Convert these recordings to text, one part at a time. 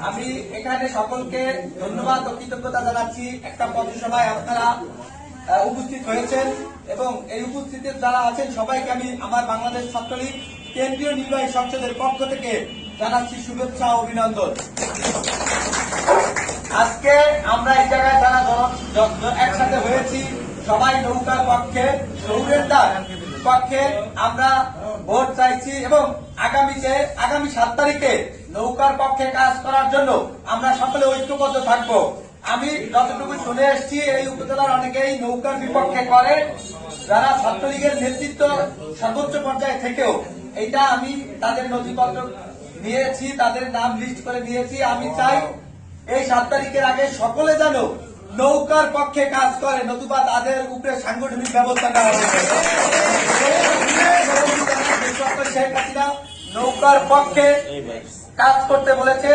আমি এখানে সকলকে ধন্যবাদ ও কৃতজ্ঞতা জানাচ্ছি। একটা পথসভায় আপনারা উপস্থিত হয়েছেন এবং এই উপস্থিতির যারা আছেন সবাইকে আমি আমার বাংলাদেশ ছাত্রলীগ কেন্দ্রীয় নির্বাহী সংসদের পক্ষ থেকে জানাচ্ছি শুভেচ্ছা ও অভিনন্দন। আজকে আমরা এই জায়গায় যারা একসাথে হয়েছি সবাই নৌকার পক্ষে, সৌরেন্দার পক্ষে আমরা ভোট চাইছি এবং আগামী 7 তারিখে নৌকার পক্ষে কাজ করার জন্য আমরা সকলে ঐক্যবদ্ধ থাকবো। আমি যতটুকু শুনে এসেছি এই উপজেলার অনেকেই নৌকার বিপক্ষে করে, যারা ছাত্রলীগের নেতৃত্ব সর্বোচ্চ পর্যায়ে থেকেও এইটা আমি তাদের নথিপত্র নিয়েছি, তাদের নাম লিস্ট করে দিয়েছি। আমি চাই এই 7 তারিখের আগে সকলে যেন নৌকার পক্ষে কাজ করে, নতুবা তাদের উপরে সাংগঠনিক ব্যবস্থা নেওয়া হবে। শেখ হাসিনা নৌকার পক্ষে কাজ করতে বলেছে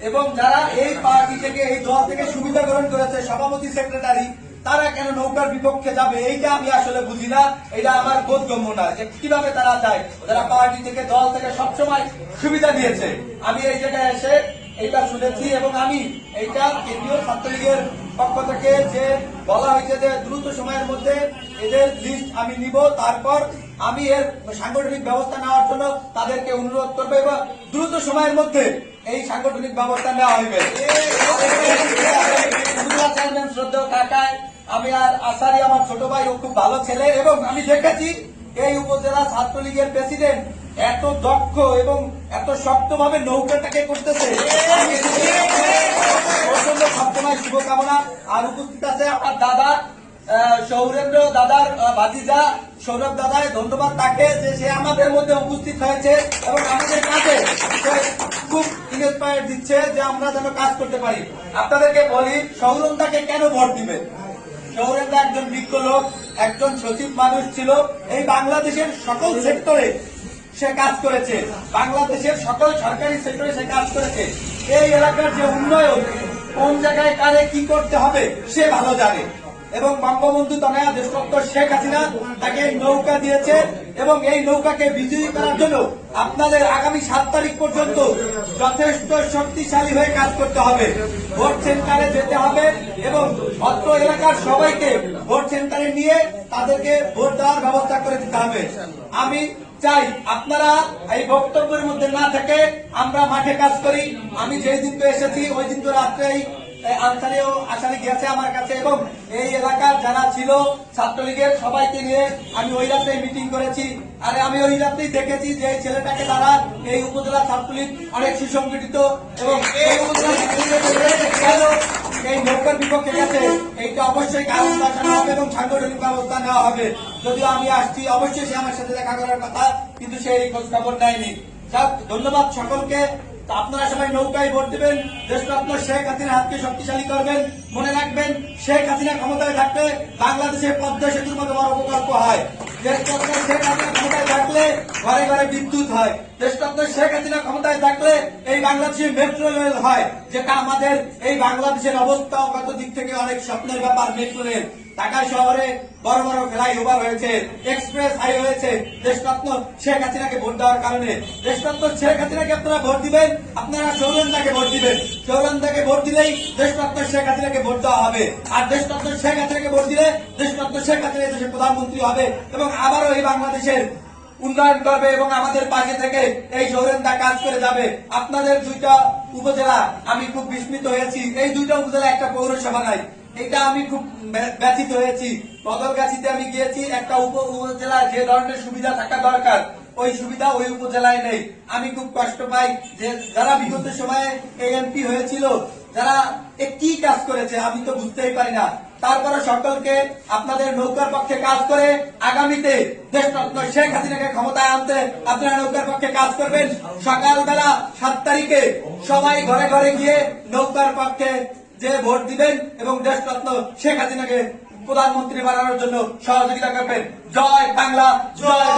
এবং যারা এই পার্টি থেকে, এই দল থেকে সুবিধা গ্রহণ করেছে, সভাপতি সেক্রেটারি, তারা কেন নৌকার বিপক্ষে যাবে এইটা আমি আসলে বুঝি না। এটা আমার বোধগম্য না যে কিভাবে তারা যায়, যারা পার্টি থেকে, দল থেকে সবসময় সুবিধা দিয়েছে। আমি এই জায়গায় এসে এটা শুনেছি এবং আমি এইটা কেন্দ্রীয় ছাত্রলীগের পক্ষ থেকে যে বলা হয়েছে যে দ্রুত সময়ের মধ্যে এদের লিস্ট আমি নিব, তারপর আমি এর সাংগঠনিক ব্যবস্থা নেওয়ার জন্য তাদেরকে অনুরোধ করবো এবং দ্রুত সময়ের মধ্যে এই সাংগঠনিক ব্যবস্থা নেওয়া হইবে। শ্রদ্ধেয় কাকায় আমি আর আসারি আমার ছোট ভাই, ও খুব ভালো ছেলে এবং আমি দেখেছি এই উপজেলা ছাত্রলীগের প্রেসিডেন্ট এত দক্ষ এবং এত শক্তভাবে নৌকাটাকে করতেছে। সবসময় শুভকামনা। আর উপস্থিত আছে আমার দাদা সৌরেন্দ্র দাদার ভাতিজা সৌরভ দাদায়, ধন্যবাদ তাকে যে সে আমাদের মধ্যে উপস্থিত হয়েছে এবং আমাদের কাছে খুব ইন্সপায়ার দিচ্ছে যে আমরা যেন কাজ করতে পারি। আপনাদেরকে বলি, সৌরভদাকে কেন ভোট দিবেন? সৌরেন্দা একজন বিজ্ঞ লোক, একজন সচিব মানুষ ছিল। এই বাংলাদেশের সকল সেক্টরে সে কাজ করেছে, বাংলাদেশের সকল সরকারি সেক্টরে সে কাজ করেছে। এই এলাকার যে উন্নয়ন, কোন জায়গায় কারে কি করতে হবে সে ভালো জানে এবং বঙ্গবন্ধু তনয়া দেশরত্ন শেখ হাসিনা তাকে নৌকা দিয়েছে এবং এই নৌকাকে বিজয়ী করার জন্য আপনাদের আগামী 7 তারিখ পর্যন্ত যথেষ্ট শক্তিশালী হয়ে কাজ করতে হবে। ভোট সেন্টারে যেতে হবে এবং অত্র এলাকার সবাইকে ভোট সেন্টারে নিয়ে তাদেরকে ভোট দেওয়ার ব্যবস্থা করে দিতে হবে। আমি চাই আপনারা এই বক্তব্যের মধ্যে না থেকে আমরা মাঠে কাজ করি। আমি যেই দিন তো এসেছি ওই দিন তো রাত্রেই আনসারিও আসারি গেছে আমার কাছে এবং এই এলাকার যারা ছিল ছাত্রলীগের সবাইকে নিয়ে আমি ওই রাত্রে মিটিং করেছি। আর আমি ওই রাত্রেই দেখেছি যে এই ছেলেটাকে দ্বারা এই উপজেলা ছাত্রলীগ অনেক সুসংগঠিত এবং এই নৌকার বিপক্ষে গেছে, এইটা অবশ্যই কারণ দর্শানো হবে এবং সাংগঠনিক ব্যবস্থা নেওয়া হবে। যদিও আমি আসছি, অবশ্যই সে আমার সাথে দেখা করার কথা, কিন্তু সে এই খোঁজ খবর নেয়নি। ধন্যবাদ সকলকে। আপনারা সবাই নৌকায় ভোট দেবেন, দেশরত্ন শেখ হাসিনার হাতকে শক্তিশালী করবেন। মনে রাখবেন, শেখ হাসিনা ক্ষমতায় থাকলে বাংলাদেশের পদ্মা সেতুর মতো বড় প্রকল্প হয়। দেশরত্ন শেখ হাসিনা ক্ষমতায় থাকলে ঘরে ঘরে বিদ্যুৎ হয়। দেশরত্ন শেখ হাসিনা ক্ষমতায় থাকলে এই বাংলাদেশের মেট্রো রেল হয়, যেটা আমাদের এই বাংলাদেশের অবস্থাগত দিক থেকে অনেক স্বপ্নের ব্যাপার। মেট্রো রেল ঢাকা শহরে বড় বড় ফ্লাইওভার হয়েছে, এক্সপ্রেস হাইওয়ে হয়েছে দেশরত্ন শেখ হাসিনাকে ভোট দেওয়ার কারণে। দেশরত্ন শেখ হাসিনাকে আপনারা ভোট দিবেন, আপনারা সৌরেন্দাকে ভোট দিবেন। সৌরেন্দাকে ভোট দিলেই দেশরত্ন শেখ হাসিনাকে ভোট দেওয়া হবে। আর দেশরত্ন শেখ হাসিনাকে ভোট দিলে দেশরত্ন শেখ হাসিনা দেশের প্রধানমন্ত্রী হবে এবং আবারও এই বাংলাদেশের উন্নয়ন করবে এবং আমাদের পাশে থেকে এই সৌরেন্দা কাজ করে যাবে। আপনাদের 2টা উপজেলা আমি খুব বিস্মিত হয়েছি, এই 2টা উপজেলা একটা পৌরসভা নাই, এটা আমি খুব ব্যথিত হয়েছি। বদলগাছিতে আমি গিয়েছি, একটা উপজেলায় যে ধরনের সুবিধা থাকা দরকার ওই সুবিধা ওই উপজেলায় নেই। আমি খুব কষ্ট পাই যে যারা বিগত সময়ে এমপি হয়েছিল, যারা কি কাজ করেছে আমি তো বুঝতেই পারি না। তারপরে সকলকে আপনাদের নৌকার পক্ষে কাজ করে আগামীতে দেশরত্ন শেখ হাসিনাকে ক্ষমতায় আনতে আপনারা নৌকার পক্ষে কাজ করবেন। সকালবেলা 7 তারিখে সবাই ঘরে ঘরে গিয়ে নৌকার পক্ষে যে ভোট দিবেন এবং দেশরত্ন শেখ হাসিনাকে প্রধানমন্ত্রী বানানোর জন্য সহযোগিতা করবেন। জয় বাংলা, জয়